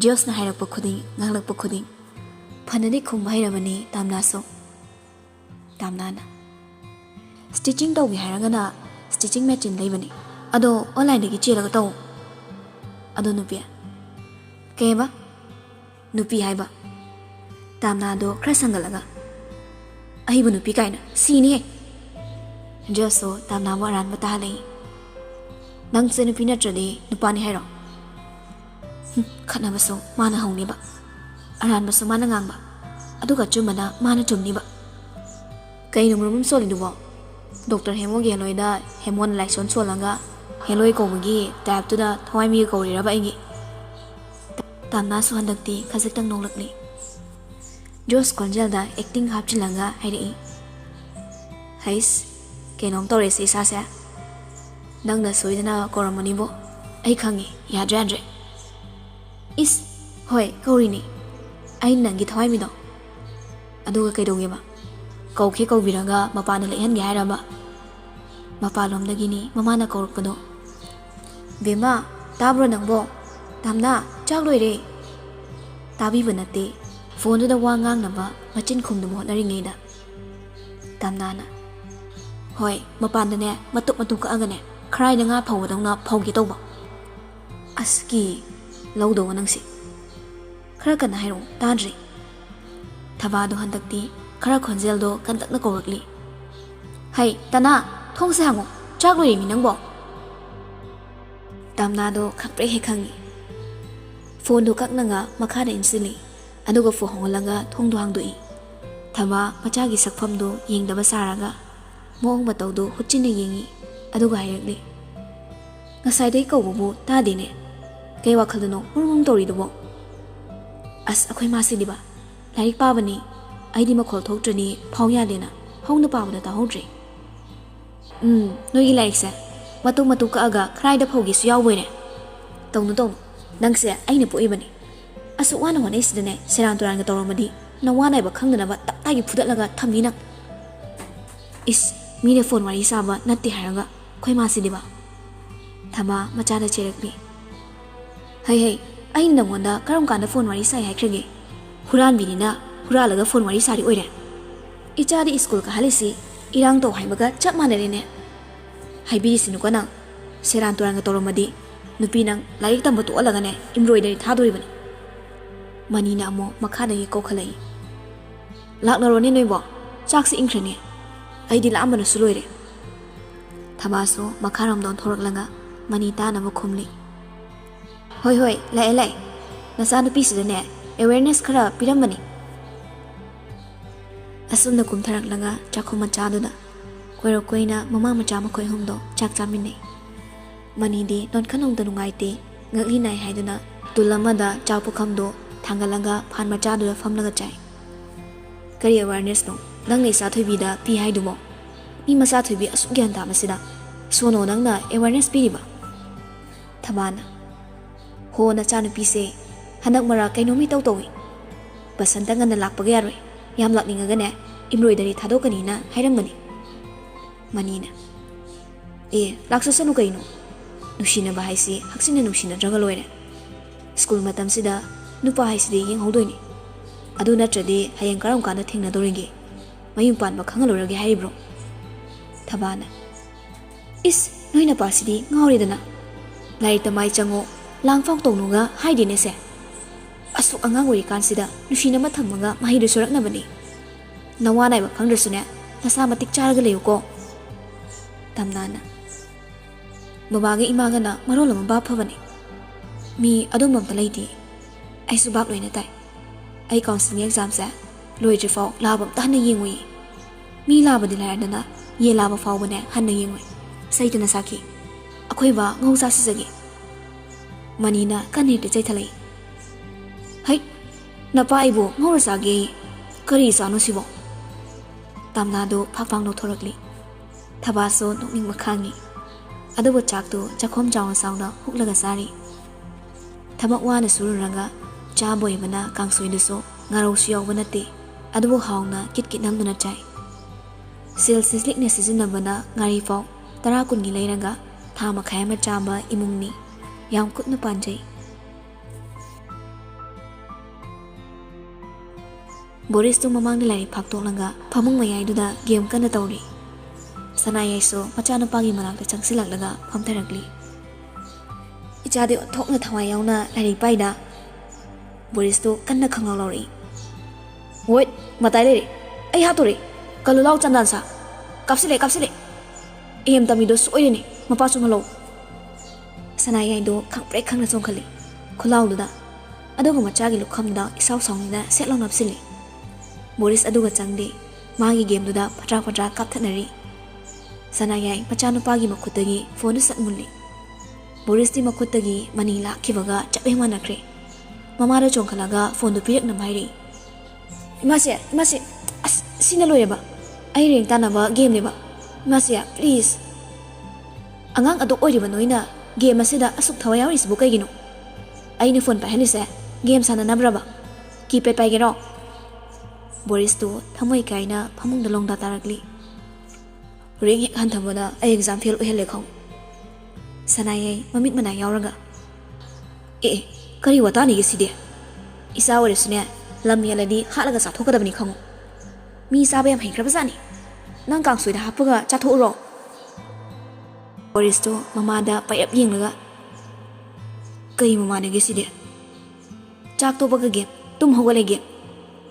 ꯖꯣꯁꯅ ꯍꯥꯏꯔꯛꯄ ꯈꯨꯗꯤꯡ ꯉꯥꯡꯂꯛꯄ ꯈꯨꯗꯤꯡ ꯐꯅꯗꯤ ꯈꯨꯝꯕ ꯍꯩꯔꯕꯅꯤ ꯇꯥꯝꯅꯥꯁꯨ꯫ ꯇꯥꯝꯅꯥꯅ ꯁ꯭ꯇꯤꯆꯤꯡ ꯇꯧꯒꯦ ꯍꯥꯏꯔꯒꯅ ꯁ꯭ꯇꯤꯆꯤꯡ ꯃꯦꯆꯤꯟ ꯂꯩꯕꯅꯤ, ꯑꯗꯣ ꯑꯣꯟꯂꯥꯏꯟꯗꯒꯤ ꯆꯦꯜꯂꯒ ꯇꯧ꯫ ꯑꯗꯣ ꯅꯨꯄꯤ ꯀꯩꯕ ꯅꯨꯄꯤ ꯍꯥꯏꯕ꯫ ꯇꯥꯝꯅꯥꯗꯣ ꯈꯔ ꯁꯪꯒꯠꯂꯒ ꯑꯩꯕꯨ ꯅꯨꯄꯤ ꯀꯥꯏꯅ ꯁꯤꯅꯤꯍꯦ꯫ ꯖꯣꯁꯁꯨ ꯇꯥꯝꯅꯥꯕꯨ ꯑꯔꯥꯟꯕ ꯇꯥꯍꯜꯂꯛꯏ꯫ ꯅꯪꯁꯦ ꯅꯨꯄꯤ ꯅꯠꯇ꯭ꯔꯗꯤ ꯅꯨꯄꯥꯅꯤ ꯍꯥꯏꯔꯣ? ꯈꯠꯅꯕꯁꯨ ꯃꯥꯅ ꯍꯧꯅꯤꯕ, ꯑꯔꯥꯟꯕꯁꯨ ꯃꯥꯅ ꯉꯥꯡꯕ, ꯑꯗꯨꯒ ꯑꯆꯨꯝꯕꯅ ꯃꯥꯅ ꯆꯨꯝꯅꯤꯕ꯫ ꯀꯩꯅꯣ ꯃꯔꯨꯝ ꯁꯣꯜꯂꯤꯗꯨꯕꯣ? ꯗꯣꯛꯇꯔ ꯍꯦꯃꯣꯒꯤ ꯍꯦꯂꯣꯏꯗ ꯍꯦꯃꯣꯅ ꯂꯥꯏꯁꯣꯟ ꯁꯣꯜꯂꯒ ꯍꯦꯂꯣꯏ ꯀꯧꯕꯒꯤ ꯇꯥꯏꯞꯇꯨꯗ ꯊꯋꯥꯏꯃꯤꯒ ꯀꯧꯔꯤꯔꯕ ꯑꯩꯒꯤ? ꯇꯥꯝꯅꯥꯁꯨ ꯍꯟꯗꯛꯇꯤ ꯈꯖꯤꯛꯇꯪ ꯅꯣꯛꯂꯛꯂꯤ꯫ ꯖꯣꯁ ꯈꯣꯟꯖꯦꯜꯗ ꯑꯦꯛꯇꯤꯡ ꯍꯥꯞꯆꯤꯜꯂꯒ ꯍꯥꯏꯔꯛꯏ꯫ ꯍꯩꯁ, ꯀꯩꯅꯣꯝ ꯇꯧꯔꯦꯁꯦ ꯏꯁꯥꯁꯦ꯫ ꯅꯪꯅ ꯁꯣꯏꯗꯅ ꯀꯧꯔꯝꯃꯅꯤꯕꯣ, ꯑꯩ ꯈꯪꯉꯤ, ꯌꯥꯗ꯭ꯔꯦ ꯌꯥꯗ꯭ꯔꯦ꯫ ꯏꯁ, ꯍꯣꯏ ꯀꯧꯔꯤꯅꯤ, ꯑꯩꯅ ꯅꯪꯒꯤ ꯊꯋꯥꯏꯃꯤꯗꯣ꯫ ꯑꯗꯨꯒ ꯀꯩꯗꯧꯒꯦꯕ? ꯀꯧꯈꯤ ꯀꯧꯕꯤꯔꯒ ꯃꯄꯥꯟꯗ ꯂꯦꯛꯍꯟꯒꯦ ꯍꯥꯏꯔꯕ? ꯃꯄꯥꯟꯂꯣꯝꯗꯒꯤꯅꯤ ꯃꯃꯥꯅ ꯀꯧꯔꯛꯄꯗꯣ꯫ ꯕꯦꯝꯃ, ꯇꯥꯕ꯭ꯔꯣ ꯅꯪꯕꯣ? ꯇꯥꯝꯅꯥ, ꯆꯥꯛ ꯂꯣꯏꯔꯦ꯫ ꯇꯥꯕꯤꯕ ꯅꯠꯇꯦ, ꯐꯣꯟꯗꯨꯗ ꯋꯥ ꯉꯥꯡꯅꯕ ꯃꯆꯤꯟ ꯈꯨꯝꯅꯕ ꯍꯣꯠꯅꯔꯤꯉꯩꯗ꯫ ꯇꯥꯝꯅꯥꯅ ꯍꯣꯏ, ꯃꯄꯥꯟꯗꯅꯦ ꯃꯇꯨꯞ ꯃꯇꯨꯞ ꯀꯛꯑꯒꯅꯦ ꯈꯔꯥꯏꯗ ꯉꯥ ꯐꯧꯕꯗꯧꯅ ꯐꯧꯒꯦ ꯇꯧꯕ꯫ ꯑꯁ ꯀꯤ ꯂꯧꯗꯧꯕ ꯅꯪꯁꯤ꯫ ꯈꯔ ꯀꯟꯅ ꯍꯥꯏꯔꯛꯎ, ꯇꯥꯗ꯭ꯔꯤ꯫ ꯊꯕꯥꯗꯣ ꯍꯟꯗꯛꯇꯤ ꯈꯔ ꯈꯣꯟꯖꯦꯜꯗꯣ ꯀꯟꯇꯛꯅ ꯀꯧꯔꯛꯂꯤ꯫ ꯍꯩ ꯇꯅꯥ, ꯊꯣꯡꯁꯦ ꯍꯥꯡꯉꯨ, ꯆꯥꯛ ꯂꯣꯏꯔꯤꯃꯤ ꯅꯪꯕꯣ꯫ ꯇꯥꯝꯅꯥꯗꯣ ꯈꯪꯄ꯭ꯔꯦꯛ ꯍꯦꯛ ꯈꯪꯉꯤ꯫ ꯐꯣꯟꯗꯣ ꯀꯛꯅꯒ ꯃꯈꯥꯗ ꯏꯟꯁꯤꯜꯂꯤ, ꯑꯗꯨꯒ ꯐꯣꯟ ꯍꯣꯡꯍꯜꯂꯒ ꯊꯣꯡꯗꯣ ꯍꯥꯡꯗꯣꯛꯏ꯫ ꯊꯕꯥ ꯃꯆꯥꯒꯤ ꯁꯛꯐꯝꯗꯣ ꯌꯦꯡꯗꯕ ꯁꯥꯔꯒ ꯃꯑꯣꯡ ꯃꯇꯧꯗꯣ ꯍꯨꯠꯆꯤꯟꯅ ꯌꯦꯡꯉꯤ, ꯑꯗꯨꯒ ꯍꯥꯏꯔꯛꯂꯤ꯫ ꯉꯁꯥꯏꯗꯩ ꯀꯧꯕꯕꯨ ꯇꯥꯗꯦꯅꯦ, ꯀꯩ ꯋꯥꯈꯜꯗꯅꯣ ꯃꯨꯔꯨꯝ ꯇꯧꯔꯤꯗꯨꯕꯣ? ꯑꯁ ꯑꯩꯈꯣꯏ ꯃꯥꯁꯤꯗꯤꯕ ꯂꯥꯏꯔꯤꯛ ꯄꯥꯕꯅꯤ, ꯑꯩꯗꯤ ꯃꯈꯣꯜ ꯊꯣꯛꯇ꯭ꯔꯗꯤ ꯐꯥꯎ ꯌꯥꯗꯦꯅ ꯍꯧꯅ ꯄꯥꯕꯗ ꯇꯥꯍꯧꯗ꯭ꯔꯦ꯫ ꯅꯣꯏꯒꯤ ꯂꯥꯏꯔꯤꯛꯁꯦ ꯃꯇꯨ ꯃꯇꯨ ꯀꯛꯑꯒ ꯈꯔꯥꯏꯗ ꯐꯧꯒꯦꯁꯨ ꯌꯥꯎꯕꯣꯏꯔꯦ꯫ ꯇꯧꯅꯨ ꯇꯧꯅꯨ, ꯅꯪꯁꯦ ꯑꯩꯅ ꯄꯣꯛꯏꯕꯅꯤ꯫ ꯑꯁꯨꯛ ꯋꯥꯅ ꯍꯣꯠꯅꯩꯁꯤꯗꯅꯦ ꯁꯦꯔꯥꯟ ꯇꯨꯔꯥꯟꯒ ꯇꯧꯔꯝꯃꯗꯤ ꯅꯋꯥ ꯅꯥꯏꯕ ꯈꯪꯗꯅꯕ ꯇꯞꯇꯥꯒꯤ ꯐꯨꯗꯠꯂꯒ ꯊꯝꯅꯤ ꯅꯪ꯫ ꯏꯁ, ꯃꯤꯅ ꯐꯣꯟ ꯋꯥꯔꯤ ꯁꯥꯕ ꯅꯠꯇꯦ ꯍꯥꯏꯔꯒ ꯑꯩꯈꯣই ꯃꯥꯁꯤꯗꯤꯕ꯫ ꯊꯕꯥ ꯃꯆꯥꯗ ꯆꯦꯔꯛꯂꯤ꯫ ꯍꯩ ꯍꯩ, ꯑꯩꯅ ꯅꯪꯉꯣꯟꯗ ꯀꯔꯝ ꯀꯥꯟꯗ ꯐꯣꯟ ꯋꯥꯔꯤ ꯁꯥꯏ ꯍꯥꯏꯈ꯭ꯔꯒꯦ? ꯍꯨꯔꯥꯟꯕꯤꯅꯤꯅ ꯍꯨꯔꯥꯜꯂꯒ ꯐꯣꯟ ꯋꯥꯔꯤ ꯁꯥꯔꯤ ꯑꯣꯏꯔꯦ꯫ ꯏꯆꯥꯗꯤ ꯁ꯭ꯀꯨꯜ ꯀꯥꯍꯜꯂꯤꯁꯤ ꯏꯔꯥꯡ ꯇꯧ ꯍꯥꯏꯕꯒ ꯆꯞ ꯃꯥꯟꯅꯔꯦꯅꯦ꯫ ꯍꯥꯏꯕꯤꯔꯤꯁꯤꯅꯨꯀꯣ ꯅꯪ, ꯁꯦꯔꯥꯟ ꯇꯨꯔꯥꯟꯒ ꯇꯧꯔꯝꯃꯗꯤ ꯅꯨꯄꯤ ꯅꯪ ꯂꯥꯏꯔꯤꯛ ꯇꯝꯕ ꯇꯣꯛꯍꯜꯂꯒꯅꯦ ꯏꯝꯕ꯭ꯔꯣꯏꯗꯔꯤ ꯊꯥꯗꯣꯔꯤꯕꯅꯤ꯫ ꯃꯅꯤꯅ ꯑꯃꯨꯛ ꯃꯈꯥꯗꯒꯤ ꯀꯧꯈꯠꯂꯛꯏ꯫ ꯂꯥꯛꯅꯔꯣꯅꯦ ꯅꯣꯏꯕꯣ, ꯆꯥꯛꯁꯤ ꯏꯪꯈ꯭ꯔꯅꯤ, ꯑꯩꯗꯤ ꯂꯥꯛꯑꯝꯕꯅꯁꯨ ꯂꯣꯏꯔꯦ꯫ ꯊꯕꯥꯁꯨ ꯃꯈꯥꯔꯣꯝꯗ ꯑꯣꯟꯊꯣꯔꯛꯂꯒ ꯃꯅꯤ ꯇꯥꯅꯕ ꯈꯨꯝꯂꯤ꯫ ꯍꯣꯏ ꯍꯣꯏ, ꯂꯥꯛꯑꯦ ꯂꯥꯛꯑꯦ, ꯅꯆꯥꯅꯨꯄꯤꯁꯤꯗꯅꯦ ꯑꯦꯋꯦꯔꯅꯦꯁ ꯈꯔ ꯄꯤꯔꯝꯕꯅꯤ꯫ ꯑꯁꯨꯝꯅ ꯀꯨꯝꯊꯔꯛꯂꯒ ꯆꯥꯛꯈꯨꯝ ꯃꯆꯥꯗꯨꯗ ꯀꯣꯏꯔꯣꯛ ꯀꯣꯏꯅ ꯃꯃꯥ ꯃꯆꯥ ꯃꯈꯣꯏ ꯑꯍꯨꯝꯗꯣ ꯆꯥꯛ ꯆꯥꯃꯤꯟꯅꯩ꯫ ꯃꯅꯤꯗꯤ ꯅꯣꯟꯈꯠꯅꯧꯗ ꯅꯨꯡꯉꯥꯏꯇꯦ, ꯉꯛꯂꯤ ꯅꯥꯏ ꯍꯥꯏꯗꯨꯅ ꯇꯨꯜ ꯑꯃꯗ ꯆꯥꯛ ꯄꯨꯈꯝꯗꯣ ꯊꯥꯡꯒꯠꯂꯒ ꯐꯥꯟ ꯃꯆꯥꯗꯨꯗ ꯐꯝꯂꯒ ꯆꯥꯏ꯫ ꯀꯔꯤ ꯑꯦꯋꯥꯔꯅꯦꯁꯅꯣ ꯅꯪꯅ ꯏꯆꯥ ꯊꯣꯏꯕꯤꯗ ꯄꯤ ꯍꯥꯏꯗꯨꯕꯣ? ꯃꯤ ꯃꯆꯥ ꯊꯣꯏꯕꯤ ꯑꯁꯨꯛ ꯒ꯭ꯌꯥꯟ ꯇꯥꯕꯁꯤꯗ ꯁꯣꯅꯣ ꯅꯪꯅ ꯑꯦꯋꯥꯔꯅꯦꯁ ꯄꯤꯔꯤꯕ? ꯊꯕꯥꯅ ꯍꯣ ꯅꯆꯥꯅꯨꯄꯤꯁꯦ ꯍꯟꯗꯛ ꯃꯔꯛ ꯀꯩꯅꯣꯝ ꯏꯇꯧ ꯇꯧꯏ, ꯕꯁꯟꯇ ꯉꯟꯅ ꯂꯥꯛꯄꯒ ꯌꯥꯔꯣꯏ, ꯌꯥꯝ ꯂꯥꯛꯅꯤꯡꯉꯒꯅꯦ ꯏꯝꯕ꯭ꯔꯣꯏꯗꯔꯤ ꯊꯥꯗꯣꯛꯀꯅꯤꯅ ꯍꯥꯏꯔꯝꯕꯅꯤ꯫ ꯃꯅꯤꯅ ꯂꯥꯛꯆꯁꯅꯨ ꯀꯩꯅꯣ, ꯅꯨꯡꯁꯤꯅꯕ ꯍꯥꯏꯁꯤ ꯍꯛꯆꯤꯟꯅ ꯅꯨꯡꯁꯤꯅꯗ꯭ꯔꯒ ꯂꯣꯏꯔꯦ꯫ ꯁ꯭ꯀꯨꯜ ꯃꯇꯝꯁꯤꯗ ꯅꯨꯄꯥ ꯍꯥꯏꯁꯤꯗꯤ ꯌꯦꯡꯍꯧꯗꯣꯏꯅꯤ, ꯑꯗꯨ ꯅꯠꯇ꯭ꯔꯗꯤ ꯍꯌꯦꯡ ꯀꯔꯝ ꯀꯥꯟꯗ ꯊꯦꯡꯅꯗꯧꯔꯤꯒꯦ? ꯃꯌꯨꯝ ꯄꯥꯟꯕ ꯈꯪꯍꯜꯂꯨꯔꯒꯦ ꯍꯥꯏꯔꯤꯕ꯭ꯔꯣ? ꯊꯕꯥꯅ ꯏꯁ, ꯅꯣꯏ ꯅꯄꯥꯁꯤꯗꯤ ꯉꯥꯎꯔꯦꯗꯅ, ꯂꯥꯏꯔꯤꯛꯇ ꯃꯥꯏ ꯆꯪꯉꯣ ꯂꯥꯡꯐꯥꯎ ꯇꯧꯅꯨꯒ ꯍꯥꯏꯗꯦꯅꯦꯁꯦ꯫ ꯑꯁꯨꯛ ꯑꯉꯥꯡ ꯑꯣꯏꯔꯤꯀꯥꯟꯁꯤꯗ ꯅꯨꯡꯁꯤꯅꯕ ꯊꯝꯃꯒ ꯃꯍꯩꯗꯨ ꯁꯨꯔꯛꯅꯕꯅꯤ꯫ ꯅꯋꯥ ꯅꯥꯏꯕ ꯈꯪꯗ꯭ꯔꯁꯨꯅꯦ ꯅꯁꯥ ꯃꯇꯤꯛ ꯆꯥꯔꯒ ꯂꯩꯌꯨꯀꯣ꯫ ꯇꯝꯅꯥꯅ ꯕꯕꯥꯒ ꯏꯃꯥꯒꯅ ꯃꯔꯣꯜ ꯑꯃ ꯚꯥꯞ ꯐꯕꯅꯤ, ꯃꯤ ꯑꯗꯨꯝꯕ ꯑꯝꯇ ꯂꯩꯇꯦ꯫ ꯑꯩꯁꯨ ꯚꯥꯞ ꯂꯣꯏꯅ ꯇꯥꯏ꯫ ꯑꯩ ꯀꯥꯎꯟꯁꯤꯂꯤꯡ ꯑꯦꯛꯖꯥꯝꯁꯦ ꯂꯣꯏꯗ꯭ꯔꯤꯐꯥꯎ ꯂꯥꯕ ꯑꯝꯇ ꯍꯟꯅ ꯌꯦꯡꯉꯨꯏ꯫ ꯃꯤ ꯂꯥꯕꯗꯤ ꯂꯥꯏꯔꯗꯅ ꯌꯦꯟ ꯂꯥꯕ ꯐꯥꯎꯕꯅꯦ ꯍꯟꯅ ꯌꯦꯡꯉꯨꯏ꯫ ꯁꯩꯇꯅ ꯁꯥꯈꯤ, ꯑꯩꯈꯣꯏ ꯕꯥ ꯉꯧ ꯆꯥꯁꯤꯖꯒꯦ꯫ ꯃꯅꯤꯅ ꯀꯟꯅ ꯍꯦꯛꯇ ꯆꯩꯊꯠꯂꯛꯏ꯫ ꯍꯩ, ꯅꯄꯥ ꯑꯩꯕꯨ ꯉꯧꯔ ꯆꯥꯒꯦ, ꯀꯔꯤ ꯏꯆꯥꯅꯣ ꯁꯤꯕꯣ? ꯇꯥꯝꯅꯥꯗꯣ ꯐꯥꯛ ꯐꯥꯛ ꯅꯣꯛꯊꯣꯔꯛꯂꯤ꯫ ꯊꯕꯥꯁꯨ ꯅꯣꯛꯅꯤꯡꯕ ꯈꯥꯡꯉꯤ, ꯑꯗꯨꯕꯨ ꯆꯥꯛꯇꯨ ꯆꯥꯛꯈꯣꯝ ꯆꯥꯎꯅ ꯆꯥꯎꯅ ꯍꯨꯛꯂꯒ ꯆꯥꯔꯤ꯫ ꯊꯕꯛ ꯋꯥꯅ ꯁꯨꯔꯨꯔꯒ ꯆꯥꯕ ꯑꯣꯏꯕꯅ ꯀꯥꯡꯁꯣꯏꯗꯨꯁꯨ ꯉꯥꯔꯧꯁꯨ ꯌꯥꯎꯕ ꯅꯠꯇꯦ, ꯑꯗꯨꯕꯨ ꯍꯥꯎꯅ ꯀꯤꯠ ꯀꯤꯠ ꯅꯝꯗꯨꯅ ꯆꯥꯏ꯫ ꯁꯦꯜꯁꯤ ꯂꯤꯛꯅ ꯁꯤꯖꯤꯟꯅꯕꯅ ꯉꯥꯔꯤꯐꯥꯎ 10 ꯀꯨꯟꯒꯤ ꯂꯩꯔꯒ ꯊꯥ ꯃꯈꯥꯏ ꯑꯃ ꯆꯥꯕ ꯏꯃꯨꯡꯅꯤ, ꯌꯥꯝ ꯀꯨꯞꯅ ꯄꯥꯟꯖꯩ꯫ Boris tu mamang nilai faktor langga pamung mayai duda game kana tauri. Sanayai so macana pagi manak te changsilak laga phamtharakli. Ichade thokna thawai yauna lari paida. Boris tu kanna khanglaw lori. Wait, matai le. Ai hatori. Kalulaw chandan sa. Kapsile. Em tamido soireni mapasu malo. Sanayai do khangpre khangna chongkhali. Khulaw duda. Aduga machagi lukhamda isaw sawngina setlong napsili. Boris aduga changde magi game duda patra kapthanari. Sanayai machanupagi makhutagi phone satmuli. Boris ti makhutagi mani lakhibaga chabe manakre. Mamara chongkhalaga phone du pirak namhairi. Imase as sina loyeba. Ai reng tanaba game leba. Imase please. Angang aduk oiriba noina game asida asuk thawayawri sibu kaigino. Ai ni phone pahanise game sana nabraba. Keypad paigero. Boris tu thamoi kaina phamung dalong da tarakli. Ring hek han thamada ai exam fail ohele khong. Sanayai mamit mana yauraga. Kari watani gi side. Isa warisne lam yaladi halaga sathokadabni khong. Mi sabe am hekrabazani. Nang kang suida hapaga chathoro. Boris tu mamada payap yenglaga. Kai mamane gi side. Chak to baga game tum hogale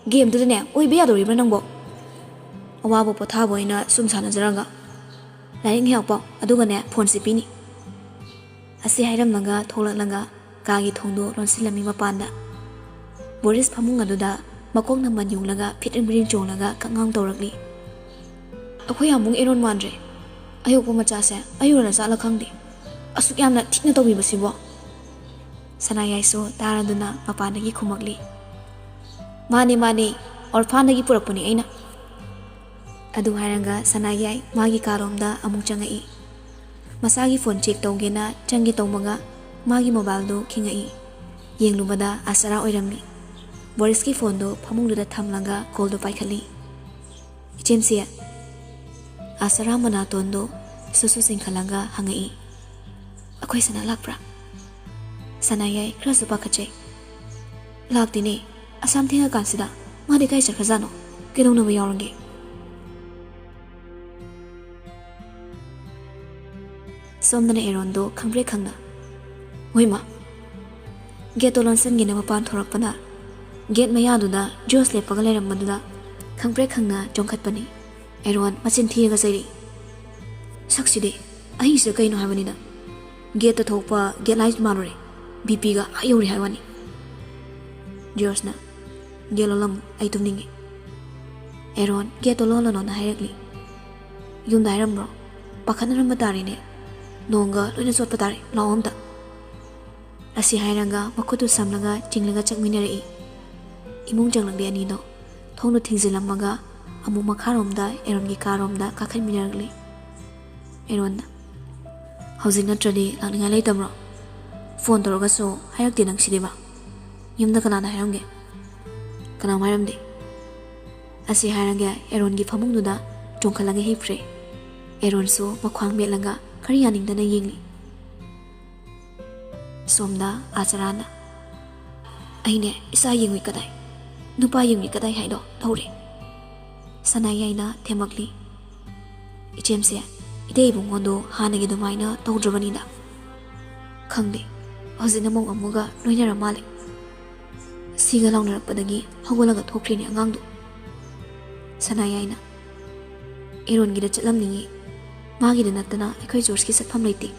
game dudane oi be adori branangbo. Awabo pothabo ina sumsana jaranga. Laring helpo adugane phone sipini. Asi hairam langa tholak langa kagi thongdo ronsilami mapanda. Boris phamung aduda makong naman yung laga pitring chong laga kangang tawrakli. Akoy amung eron mandre. Ayok po machase ayura na sala khangdi. Asuk yamna thikna tawbi basibo. Sanayai so taraduna mapandagi khumagli. Mani orphanagi purapuni aina. Adu hairanga Sanayai magi karomda amung changai. Masagi phone check tawgena changi tawmaga magi mobile do khingai. Yenglubada asara oiramni. Boris ki phone do phamung duda thamlanga call do paikhali. Ichemsia asara mana tondo susu singkhalanga hangai. Akoy sana lakpra. Sanayai krasu pakache. Lakdini asam thinga kansida madi kai chakhazano kedongna ba yawnge. Somdana erondo khangbre khangna. Hoima. Gate lonsan gina mapan thorakpana. Gate mayaduda Jos lepaga lerammaduda khangbre khangna jongkhatpani. Eron machin thiga sairi. Sakside ahi se kaino habanina. Gate thokpa gate light marore. BP ga ayori hawani. Josna gelolam ay tumningi. Eron gate lolo non hairakli. Yum dairam bro. Pakhanaram batari ne. Nonga loina sot patari laomda. Asi hairanga makutu samlaga chinglaga chakminari. Imung janglangde ani do. Thongno thingzilamaga amu makharomda Eron gi karomda kakhan minaragli. Eron housing natradi langninga leitamro. Phone toroga so hairakti nang sideba. Yumda kanana hairamge. Kana mairamde. Asi hairanga Eron gi phamung duda jongkhalange hipre. Eron so makhwang melanga kari yaningdana yengli. Somda acharana. Aine isa yengwi kadai. Nupa yengwi kadai haido thore. Sanayai na themakli. Ichemse ide bungondo hanagi dumaina tawdrabanida. Khangde. Hozina mong amuga loinara male. Siga lawnarappadagi hawalaga thokrini angangdu. Sanayai na. Eron gida chatlamningi. Magi da natana akhoi George ki satpham leiti.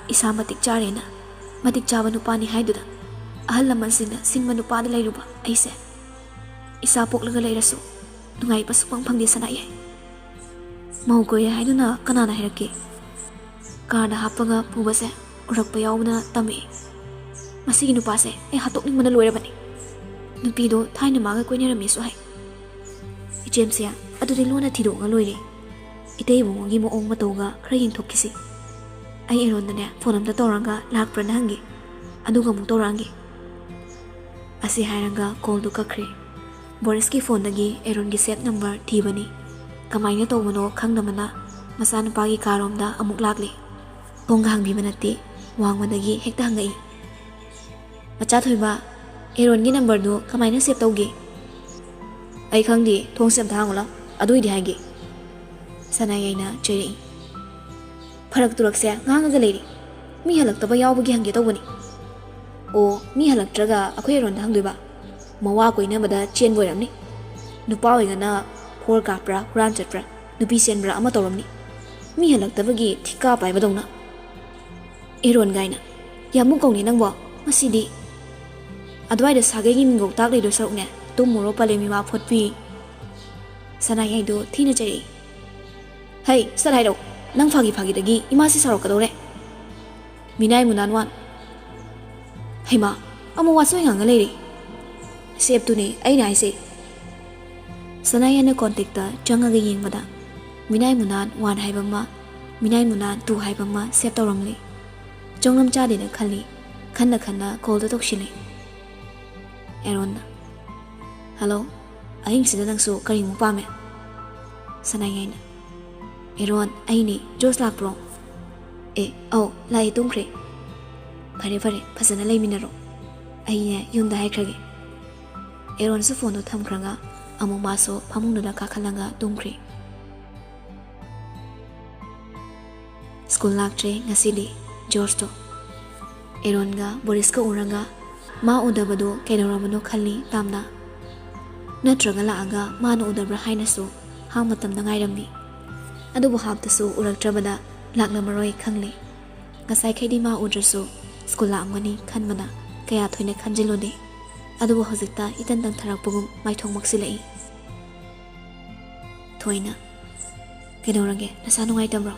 Isa matik charena. Matik chaba nupani haiduda. Ahal laman sina singma nupada layruba aise. Isa poklaga layraso. Dungai pasupang pangdi Sanayai. Maugoya haiduna kanana hairake. Karda hapaga pubase urakpa yawna tami. Masigi nupase hatokning mana loirabani. Nupido thaina maga koinarami so hai. Ijemsia adudi lona thido nga loire. Itay bungi mo ong matoga khara yingthokisi. Ay Eron na phone amda toranga lakpra na hangi. Aduga mong torangi. Asi hairanga call do kakre. Boris ki phone dagi Eron gi set number thibani. Kamay na tawano khangdamana masana pagi karomda amuk lakli. Tongga hangbi manati wang madagi hekta hangai. Macha thoiba Eron gi number do kamay na save tawgi. ꯑꯩ ꯈꯪꯗꯦ ꯊꯣꯡꯁꯦ ꯑꯝꯇ ꯍꯥꯡꯉꯨ ꯂꯥꯎ ꯑꯗꯨꯏꯗꯤ ꯍꯥꯏꯒꯦ ꯁꯅꯥꯌꯥꯏꯅ ꯆꯩꯔꯛꯏ ꯐꯔꯛ ꯇꯨꯔꯛꯁꯦ ꯉꯥꯡꯉꯒ ꯂꯩꯔꯤ ꯃꯤ ꯍꯜꯂꯛꯇꯕ ꯌꯥꯎꯕꯒꯤ ꯍꯪꯒꯦ ꯇꯧꯕꯅꯤ ꯑꯣ ꯃꯤ ꯍꯜꯂꯛꯇ꯭ꯔꯒ ꯑꯩꯈꯣꯏ ꯑꯔꯣꯟꯗ ꯍꯪꯗꯣꯏꯕ ꯃꯋꯥ ꯀꯣꯏꯅꯕꯗ ꯆꯦꯟꯕ ꯑꯣꯏꯔꯝꯅꯤ ꯅꯨꯄꯥ ꯑꯣꯏꯒꯅ ꯐꯣꯔ ꯀꯥꯞꯄ꯭ꯔꯥ ꯍꯨꯔꯥꯟ ꯆꯠꯄ꯭ꯔꯥ ꯅꯨꯄꯤ ꯆꯦꯟꯕ꯭ꯔꯥ ꯑꯃ ꯇꯧꯔꯝꯅꯤ ꯃꯤ ꯍꯜꯂꯛꯇꯕꯒꯤ ꯊꯤꯀꯥ ꯄꯥꯏꯕꯗꯧꯅ ꯑꯦꯔꯣꯟ ꯒꯥꯏꯅ ꯌꯥꯝꯃꯨꯛ ꯀꯧꯅꯤ ꯅꯪꯕꯣ ꯉꯁꯤꯗꯤ ꯑꯗꯨꯋꯥꯏꯗ ꯁꯥꯒꯩꯒꯤ ꯃꯤꯡꯒꯧ ꯇꯥꯛ ꯂꯩꯗꯣ ꯁꯔꯨꯛꯅꯦ ꯇꯨꯝꯃꯨꯔꯣ ꯄꯂꯦꯝ ꯏꯃꯥ ꯐꯣꯠꯄꯤ ꯁꯅꯥꯌꯥꯏꯗꯣ ꯊꯤꯅ ꯆꯩꯔꯛꯏ ꯍꯩ ꯁꯠ ꯍꯥꯏꯔꯛꯎ ꯅꯪ ꯐꯥꯒꯤꯗꯒꯤ ꯏꯃꯥꯁꯤ ꯁꯥꯎꯔꯛꯀꯗꯧꯔꯦ ꯃꯤꯅꯥꯏ ꯃꯨꯅꯥꯟ ꯋꯥꯟ ꯍꯩꯃꯥ ꯑꯃꯨꯛ ꯋꯥꯁꯣꯏ ꯉꯥꯡꯉ ꯂꯩꯔꯤ ꯁꯦꯞꯇꯨꯅꯦ ꯑꯩꯅ ꯍꯥꯏꯁꯦ ꯁꯅꯥꯌꯥꯏꯅ ꯀꯣꯟꯇꯦꯛꯇ ꯆꯪꯉꯒ ꯌꯦꯡꯕꯗ ꯃꯤꯅꯥꯏ ꯃꯨꯅꯥꯟ 1 ꯍꯥꯏꯕ ꯑꯃ ꯃꯤꯅꯥꯏ ꯃꯨꯅꯥꯟ 2 ꯍꯥꯏꯕ ꯑꯃ ꯁꯦꯞ ꯇꯧꯔꯝꯂꯤ ꯆꯣꯡꯂꯝ ꯆꯥꯗꯦꯅ ꯈꯜꯂꯤ ꯈꯟꯅ ꯀꯣꯜꯗꯣ ꯇꯧꯁꯤꯜꯂꯤ ꯑꯦꯔꯣꯟꯅ ꯍꯜꯂꯣ ꯑꯍꯤꯡꯁꯤꯗ ꯅꯪꯁꯨ ꯀꯔꯤꯃꯨꯛ ꯄꯥꯝꯃꯦ ꯁꯅꯥꯌꯥꯏꯅ ꯑꯦꯔꯣꯟ ꯑꯩꯅꯦ ꯖꯣꯁ ꯂꯥꯛꯄ꯭ꯔꯣ ꯑꯦ ꯑꯧ ꯂꯥꯛꯑꯦ ꯇꯨꯝꯈ꯭ꯔꯦ ꯐꯔꯦ ꯐꯖꯅ ꯂꯩꯃꯤꯟꯅꯔꯣ ꯑꯩꯅꯦ ꯌꯨꯝꯗ ꯍꯥꯏꯈ꯭ꯔꯒꯦ ꯑꯦꯔꯣꯟꯁꯨ ꯐꯣꯟꯗꯣ ꯊꯝꯈ꯭ꯔꯒ ꯑꯃꯨꯛ ꯃꯥꯁꯨ ꯐꯃꯨꯡꯗꯨꯗ ꯀꯥꯈꯠꯂꯒ ꯇꯨꯝꯈ꯭ꯔꯦ ꯁ꯭ꯀꯨꯜ ꯂꯥꯛꯇ꯭ꯔꯦ ꯉꯁꯤꯗꯤ ꯖꯣꯔꯖꯇꯣ ꯑꯦꯔꯣꯟꯒ ꯕꯣꯔꯤꯁꯀ ꯎꯔꯒ ꯃꯥ ꯎꯗꯕꯗꯣ ꯀꯩꯗꯧꯔꯕꯅꯣ ꯈꯜꯂꯤ ꯇꯥꯝꯅ ꯅꯠꯇ꯭ꯔꯒ ꯂꯥꯛꯑꯒ ꯃꯥꯅ ꯎꯗꯕ꯭ꯔꯥ ꯍꯥꯏꯅꯁꯨ ꯍꯥꯞ ꯃꯇꯝꯗ ꯉꯥꯏꯔꯝꯃꯤ ꯑꯗꯨꯕꯨ ꯍꯥꯞꯇꯁꯨ ꯎꯔꯛꯇ꯭ꯔꯕꯗ ꯂꯥꯛꯂꯝꯃꯔꯣꯏ ꯈꯪꯂꯤ ꯉꯁꯥꯏꯈꯩꯗꯤ ꯃꯥ ꯎꯗ꯭ꯔꯁꯨ ꯁ꯭ꯀꯨꯜ ꯂꯥꯛꯑꯝꯒꯅꯤ ꯈꯟꯕꯅ ꯀꯌꯥ ꯊꯣꯏꯅ ꯈꯟꯖꯤꯜꯂꯨꯗꯦ ꯑꯗꯨꯕꯨ ꯍꯧꯖꯤꯛꯇ ꯏꯇꯟ ꯇꯟꯊꯔꯛꯄꯒꯨꯝ ꯃꯥꯏꯊꯣꯡ ꯃꯛꯁꯤꯜꯂꯛꯏ ꯊꯣꯏꯅ ꯀꯩꯗꯧꯔꯒꯦ ꯅꯁꯥ ꯅꯨꯡꯉꯥꯏꯇꯕ꯭ꯔꯣ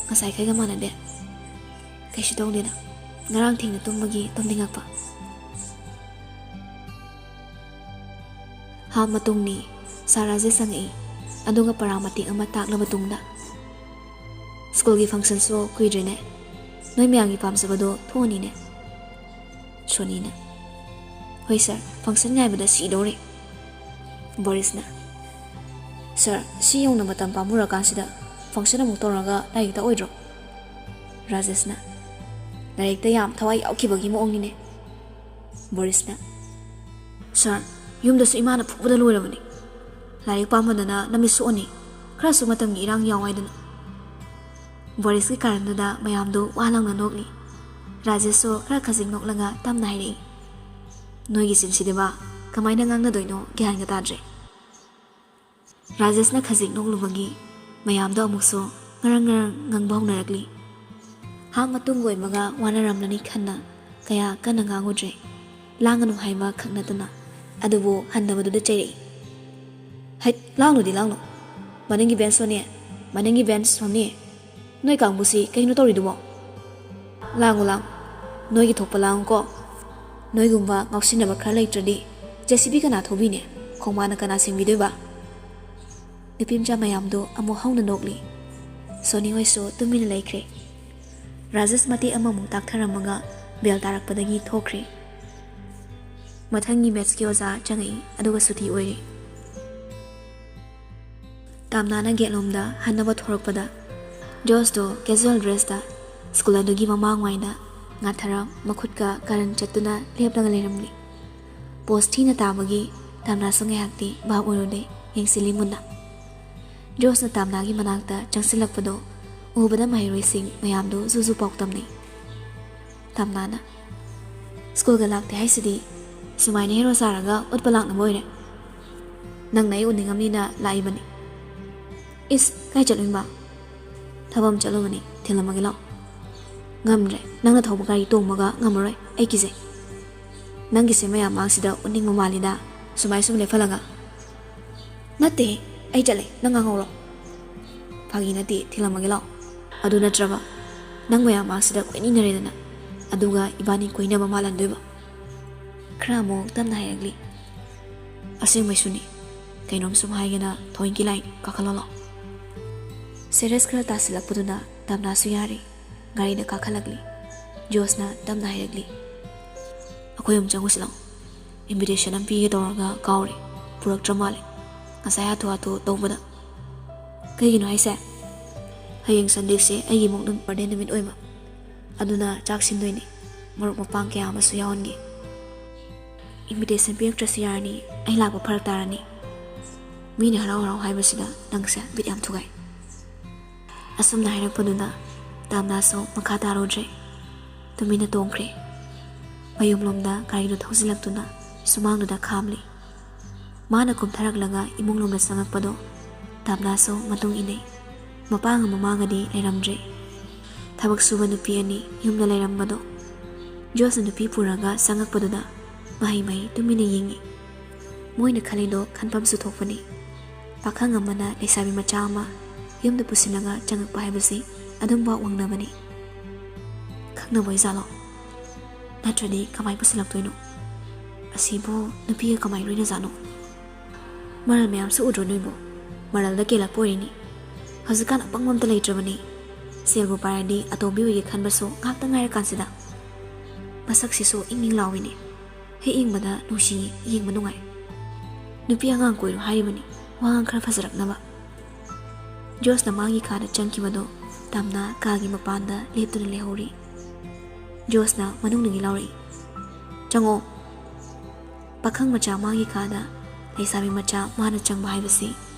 ꯉꯁꯥꯏꯈꯩꯒ ꯃꯥꯟꯅꯗꯦ ꯀꯩꯁꯨ ꯇꯧꯗꯦꯗ ꯉꯔꯥꯡ ꯊꯦꯡꯅ ꯇꯨꯝꯕꯒꯤ ꯇꯨꯝꯅꯤꯡꯉꯛꯄ ꯍꯥꯞ ꯃꯇꯨꯡꯅꯤ ꯁꯥꯔꯥꯁꯦ ꯆꯪꯉꯛꯏ ꯑꯗꯨꯒ ꯄꯔꯥ ꯃꯇꯦꯛ ꯑꯃ ꯇꯥꯛꯂꯕ ꯇꯨꯡꯗ ꯁ꯭ꯀꯨꯜꯒꯤ ꯐꯪꯁꯟꯁꯨ ꯀꯨꯏꯗ꯭ꯔꯦꯅꯦ ꯅꯣꯏ ꯃꯌꯥꯝꯒꯤ ꯄꯥꯝꯖꯕꯗꯣ ꯊꯣꯛꯑꯅꯤꯅꯦ ꯁꯣꯅꯤꯅ ꯍꯣꯏ ꯁꯥꯔ ꯐꯪꯁꯟ ꯉꯥꯏꯕꯗ ꯁꯤꯗꯧꯔꯦ ꯕꯣꯔꯤꯁꯅ ꯁꯥꯔ ꯁꯤ ꯌꯧꯅ ꯃꯇꯝ ꯄꯥꯝꯃꯨꯔꯀꯥꯟꯁꯤꯗ ꯐꯪꯁꯟ ꯑꯃꯨꯛ ꯇꯧꯔꯒ ꯂꯥꯏꯔꯤꯛꯇ ꯑꯣꯏꯗ꯭ꯔꯣ ꯔꯥꯖꯦꯁꯅ ꯂꯥꯏꯔꯤꯛꯇ ꯌꯥꯝ ꯊꯋꯥꯏ ꯌꯥꯎꯈꯤꯕꯒꯤ ꯃꯑꯣꯡꯅꯤꯅꯦ ꯕꯣꯔꯤꯁꯅ ꯁꯥꯔ ꯌꯨꯝꯗꯁꯨ ꯏꯃꯥꯅ ꯐꯨꯕꯗ ꯂꯣꯏꯔꯕꯅꯤ ꯂꯥꯏꯔꯤꯛ ꯄꯥꯝꯕꯗꯅ ꯅꯨꯃꯤꯠ ꯁꯣꯛꯑꯅꯤ ꯈꯔꯁꯨ ꯃꯇꯝꯒꯤ ꯏꯔꯥꯡ ꯌꯥꯎ ꯍꯥꯏꯗꯅ ꯕꯣꯔꯤꯁꯀꯤ ꯀꯥꯔꯟꯗꯨꯗ ꯃꯌꯥꯝꯗꯣ ꯋꯥ ꯂꯥꯎꯅ ꯅꯣꯛꯂꯤ ꯔꯥꯖꯦꯁꯁꯨ ꯈꯔ ꯈꯖꯤꯛ ꯅꯣꯛꯂꯒ ꯇꯞꯅ ꯍꯥꯏꯔꯛꯏ ꯅꯣꯏꯒꯤ ꯆꯤꯟꯁꯤꯗꯤꯕ ꯀꯃꯥꯏꯅ ꯉꯥꯡꯅꯗꯣꯏꯅꯣ ꯒ꯭ꯌꯥꯟꯒ ꯇꯥꯗ꯭ꯔꯦ ꯔꯥꯖꯦꯁꯅ ꯈꯖꯤꯛ ꯅꯣꯛꯂꯨꯕꯒꯤ ꯃꯌꯥꯝꯗꯣ ꯑꯃꯨꯛꯁꯨ ꯉꯔꯪ ꯉꯪꯕ ꯍꯧꯅꯔꯛꯂꯤ ꯍꯥꯞ ꯃꯇꯨꯡ ꯑꯣꯏꯕꯒ ꯋꯥꯅꯔꯝꯂꯅꯤ ꯈꯟꯅ ꯀꯌꯥ ꯀꯟꯅ ꯉꯥꯡꯉꯨꯗ꯭ꯔꯦ ꯂꯥꯡꯒꯅꯨ ꯍꯥꯏꯕ ꯈꯛ ꯅꯠꯇꯅ ꯑꯗꯨꯕꯨ ꯍꯟꯗꯕꯗꯨꯗ ꯆꯩꯔꯛꯏ ꯍꯩꯠ ꯂꯥꯡꯅꯨꯗꯤ ꯂꯥꯡꯅꯨ ꯃꯅꯤꯡꯒꯤ ꯕꯦꯟꯁ ꯁꯣꯅꯤ ꯃꯅꯤꯡꯒꯤ ꯕꯦꯟꯁ ꯁꯣꯅꯤ ꯅꯣꯏ ꯀꯥꯡꯕꯨꯁꯤ ꯀꯩꯅꯣ ꯇꯧꯔꯤꯗꯨꯕꯣ ꯂꯥꯡꯉꯨ ꯅꯣꯏꯒꯤ ꯊꯣꯛꯄ ꯂꯥꯡꯉꯨꯀꯣ ꯅꯣꯏꯒꯨꯝꯕ ꯉꯥꯎꯁꯤꯟꯅꯕ ꯈꯔ ꯂꯩꯇ꯭ꯔꯗꯤ ꯖꯦꯁꯤꯕꯤ ꯀꯅꯥ ꯊꯧꯕꯤꯅꯦ ꯈꯣꯡꯕꯥꯅ ꯀꯅꯥ ꯁꯦꯡꯕꯤꯗꯣꯏꯕ ꯅꯨꯄꯤꯃꯆꯥ ꯃꯌꯥꯝꯗꯣ ꯑꯃꯨꯛ ꯍꯧꯅ ꯅꯣꯛꯂꯤ ꯁꯣꯅꯤ ꯍꯣꯏꯁꯨ ꯇꯨꯃꯤꯟꯅ ꯂꯩꯈ꯭ꯔꯦ ꯔꯥꯖꯦꯁ ꯃꯇꯦꯛ ꯑꯃꯃꯨꯛ ꯇꯥꯛꯊꯔꯝꯃꯒ ꯕꯦꯜ ꯇꯥꯔꯛꯄꯗꯒꯤ ꯊꯣꯛꯈ꯭ꯔꯦ ꯃꯊꯪꯒꯤ ꯃꯦꯠꯁꯀꯤ ꯑꯣꯖꯥ ꯆꯪꯉꯛꯏ ꯑꯗꯨꯒ ꯁꯨꯇꯤ ꯑꯣꯏꯔꯦ ꯇꯥꯝꯅꯥꯅ ꯒꯦꯠꯂꯣꯝꯗ ꯍꯟꯅꯕ ꯊꯣꯔꯛꯄꯗ ꯖꯣꯁꯇꯣ ꯀꯦꯖꯨꯋꯦꯜ ꯗ꯭ꯔꯦꯁꯇ ꯁ꯭ꯀꯨꯜ ꯑꯗꯨꯒꯤ ꯃꯃꯥꯡꯋꯥꯏꯗ ꯉꯥꯊꯔ ꯃꯈꯨꯠꯀ ꯀꯥꯔꯟ ꯆꯠꯇꯨꯅ ꯂꯦꯞꯂꯒ ꯂꯩꯔꯝꯂꯤ ꯄꯣꯁ ꯊꯤꯅ ꯇꯥꯕꯒꯤ ꯇꯥꯝꯅꯥꯁꯨ ꯉꯥꯏꯍꯥꯛꯇꯤ ꯚꯥꯞ ꯑꯣꯏꯔꯨꯗꯦ ꯌꯦꯡꯁꯤꯜꯂꯤ ꯃꯨꯟꯅ ꯖꯣꯁꯅ ꯇꯥꯝꯅꯥꯒꯤ ꯃꯅꯥꯛꯇ ꯆꯪꯁꯤꯜꯂꯛꯄꯗꯣ ꯎꯕꯗ ꯃꯍꯩꯔꯣꯏꯁꯤꯡ ꯃꯌꯥꯝꯗꯣ ꯖꯨꯖꯨ ꯄꯥꯎꯇꯝꯅꯩ ꯇꯥꯝꯅꯥꯅ ꯁ꯭ꯀꯨꯜꯒ ꯂꯥꯛꯇꯦ ꯍꯥꯏꯁꯤꯗꯤ ꯁꯨꯃꯥꯏꯅ ꯍꯦꯔꯣ ꯁꯥꯔꯒ ꯎꯠꯄ ꯂꯥꯛꯅꯕ ꯑꯣꯏꯔꯦ ꯅꯪꯅ ꯑꯩ ꯎꯅꯤꯡꯉꯝꯅꯤꯅ ꯂꯥꯛꯏꯕꯅꯤ ꯏꯁ ꯀꯥꯏ ꯆꯠꯂꯨꯏꯕ ꯊꯕꯛ ꯑꯃ ꯆꯠꯂꯨꯕꯅꯤ ꯊꯤꯜꯂꯝꯃꯒꯦ ꯂꯥꯛꯑꯣ ꯉꯝꯗ꯭ꯔꯦ ꯅꯪꯅ ꯊꯧꯕ ꯒꯥꯔꯤ ꯇꯣꯡꯕꯒ ꯉꯝꯃꯔꯣꯏ ꯑꯩ ꯀꯤꯖꯩ ꯅꯪꯒꯤꯁꯦ ꯃꯌꯥꯝ ꯃꯥꯡꯁꯤꯗ ꯎꯠꯅꯤꯡꯕ ꯃꯥꯜꯂꯤꯗ ꯁꯨꯃꯥꯏ ꯁꯨꯝ ꯂꯦꯞꯍꯜꯂꯒ ꯅꯠꯇꯦ ꯑꯩ ꯆꯠꯂꯦ ꯅꯪ ꯉꯥꯡꯍꯧꯔꯣ ꯐꯥꯒꯤ ꯅꯠꯇꯦ ꯊꯤꯜꯂꯝꯃꯒꯦ ꯂꯥꯛꯑꯣ ꯑꯗꯨ ꯅꯠꯇ꯭ꯔꯕ ꯅꯪ ꯃꯌꯥꯝ ꯃꯥꯡꯁꯤꯗ ꯀꯣꯏꯅꯤꯡꯅꯔꯦꯗꯅ ꯑꯗꯨꯒ ꯏꯕꯥꯅꯤ ꯀꯣꯏꯅꯕ ꯃꯥꯜꯍꯟꯗꯣꯏꯕ ꯈꯔ ꯑꯃꯨꯛ ꯇꯞꯅ ꯍꯥꯏꯔꯛꯂꯤ ꯑꯁꯦꯡꯕꯩꯁꯨꯅꯤ ꯀꯩꯅꯣꯝ ꯁꯨꯝ ꯍꯥꯏꯒꯦꯅ ꯊꯣꯏꯟꯀꯤ ꯂꯥꯏꯟ ꯀꯥꯈꯠꯂꯣ ꯂꯥꯛꯑꯣ ꯁꯦꯔꯤꯌꯁ ꯈꯔ ꯇꯥꯁꯤꯜꯂꯛꯄꯗꯨꯅ ꯇꯝꯅꯥꯁꯨ ꯌꯥꯔꯤ ꯒꯥꯔꯤꯗ ꯀꯥꯈꯠꯂꯛꯂꯤ ꯖꯣꯁꯅ ꯇꯞꯅ ꯍꯥꯏꯔꯛꯂꯤ ꯑꯩꯈꯣꯏ ꯑꯃꯨꯛ ꯆꯪꯉꯨꯁꯤ ꯂꯥꯛꯑꯣ ꯏꯟꯚꯤꯇꯦꯁꯟ ꯑꯃ ꯄꯤꯒꯦ ꯇꯧꯔꯒ ꯀꯥꯎꯔꯦ ꯄꯨꯔꯛꯇ꯭ꯔ ꯃꯥꯜꯂꯦ ꯉꯁꯥꯏ ꯍꯥꯊꯨ ꯍꯥꯊꯨ ꯇꯧꯕꯗ ꯀꯩꯒꯤꯅꯣ ꯍꯥꯏꯁꯦ ꯍꯌꯦꯡ ꯁꯟꯗꯦꯁꯦ ꯑꯩꯒꯤ ꯃꯨꯛꯅꯨꯡ ꯕꯥꯔꯗꯦ ꯅꯨꯃꯤꯠ ꯑꯣꯏꯕ ꯑꯗꯨꯅ ꯆꯥꯛ ꯁꯤꯟꯗꯣꯏꯅꯤ ꯃꯔꯨꯞ ꯃꯄꯥꯡ ꯀꯌꯥ ꯑꯃꯁꯨ ꯌꯥꯎꯍꯟꯒꯦ ꯏꯟꯚꯤꯇꯦꯁꯟ ꯄꯤꯔꯛꯇ꯭ꯔꯁꯨ ꯌꯥꯔꯅꯤ ꯑꯩ ꯂꯥꯛꯄ ꯐꯔꯛ ꯇꯥꯔꯅꯤ ꯃꯤꯅ ꯍꯔꯥꯎ ꯍꯔꯥꯎ ꯍꯥꯏꯕꯁꯤꯗ ꯅꯪꯁꯦ ꯕꯤꯠ ꯌꯥꯝ ꯊꯨꯒꯥꯏ ꯑꯁꯨꯝꯅ ꯍꯥꯏꯔꯛꯄꯗꯨꯅ ꯇꯥꯝꯅꯥꯁꯨ ꯃꯈꯥ ꯇꯥꯔꯨꯗ꯭ꯔꯦ ꯇꯨꯃꯤꯟꯅ ꯇꯣꯡꯈ꯭ꯔꯦ ꯃꯌꯨꯝꯂꯣꯝꯗ ꯒꯥꯔꯤꯗꯨ ꯊꯧꯖꯤꯜꯂꯛꯇꯨꯅ ꯁꯨꯃꯥꯡꯗꯨꯗ ꯈꯥꯝꯂꯤ ꯃꯥꯅ ꯀꯨꯝꯊꯔꯛꯂꯒ ꯏꯃꯨꯡꯂꯣꯝꯗ ꯆꯪꯉꯛꯄꯗꯣ ꯇꯥꯝꯅꯥꯁꯨ ꯃꯇꯨꯡ ꯏꯟꯅꯩ ꯃꯄꯥꯒ ꯃꯃꯥꯒꯗꯤ ꯂꯩꯔꯝꯗ꯭ꯔꯦ ꯊꯕꯛ ꯁꯨꯕ ꯅꯨꯄꯤ ꯑꯅꯤ ꯌꯨꯝꯗ ꯂꯩꯔꯝꯕꯗꯣ ꯖꯣꯁꯅ ꯅꯨꯄꯤ ꯄꯨꯔꯒ ꯆꯪꯉꯛꯄꯗꯨꯗ ꯃꯍꯩ ꯇꯨꯃꯤꯟꯅ ꯌꯦꯡꯉꯤ ꯃꯣꯏꯅ ꯈꯜꯂꯤꯗꯣ ꯈꯟꯐꯝꯁꯨ ꯊꯣꯛꯄꯅꯤ ꯄꯥꯈꯪ ꯑꯃꯅ ꯂꯩꯁꯥꯕꯤ ꯃꯆꯥ ꯑꯃ ꯌꯨꯝꯗ ꯄꯨꯁꯤꯜꯂꯒ ꯆꯪꯉꯛꯄ ꯍꯥꯏꯕꯁꯤ ꯑꯗꯨꯝ ꯄꯥꯎ ꯋꯪꯅꯕꯅꯤ ꯈꯪꯅꯕ ꯑꯣꯏꯖꯥꯠꯂꯣ ꯅꯠꯇ꯭ꯔꯗꯤ ꯀꯃꯥꯏ ꯄꯨꯁꯤꯜꯂꯛꯇꯣꯏꯅꯣ ꯑꯁꯤꯕꯨ ꯅꯨꯄꯤꯒ ꯀꯃꯥꯏ ꯂꯣꯏꯅꯖꯥꯠꯅꯣ ꯃꯔꯜ ꯃꯌꯥꯝꯁꯨ ꯎꯗ꯭ꯔꯣ ꯅꯣꯏꯕꯨ ꯃꯔꯜꯗ ꯀꯦꯜꯂꯛꯄ ꯑꯣꯏꯔꯤꯅꯤ ꯍꯧꯖꯤꯛꯀꯥꯟ ꯑꯄꯪꯕ ꯑꯝꯇ ꯂꯩꯇ꯭ꯔꯕꯅꯤ ꯁꯦꯜꯕꯨ ꯄꯥꯏꯔꯗꯤ ꯑꯇꯣꯝꯕꯤ ꯑꯣꯏꯒꯦ ꯈꯟꯕꯁꯨ ꯉꯥꯛꯇ ꯉꯥꯏꯔꯀꯥꯟꯁꯤꯗ ꯃꯁꯛꯁꯤꯁꯨ ꯏꯪ ꯂꯥꯎꯏꯅꯤ ꯍꯦꯛ ꯌꯦꯡꯕꯗ ꯅꯨꯡꯁꯤꯌꯦ ꯌꯦꯡꯕ ꯅꯨꯡꯉꯥꯏ ꯅꯨꯄꯤ ꯑꯉꯥꯡ ꯀꯣꯏꯔꯣ ꯍꯥꯏꯔꯤꯕꯅꯤ ꯋꯥꯉꯥꯡ ꯈꯔ ꯐꯖꯔꯛꯅꯕ ꯖꯣꯁꯅ ꯃꯥꯒꯤ ꯀꯥꯗ ꯆꯪꯈꯤꯕꯗꯣ ꯇꯥꯝꯅꯥ ꯀꯥꯒꯤ ꯃꯄꯥꯟꯗ ꯂꯦꯞꯇꯨꯅ ꯂꯩꯍꯧꯔꯤ ꯖꯣꯁꯅ ꯃꯅꯨꯡꯗꯒꯤ ꯂꯥꯎꯔꯛꯏ ꯆꯪꯉꯣ ꯄꯥꯈꯪ ꯃꯆꯥ ꯃꯥꯒꯤ ꯀꯥꯗ ꯂꯩꯁꯥꯕꯤ ꯃꯆꯥ ꯃꯥꯅ ꯆꯪꯕ ꯍꯥꯏꯕꯁꯤ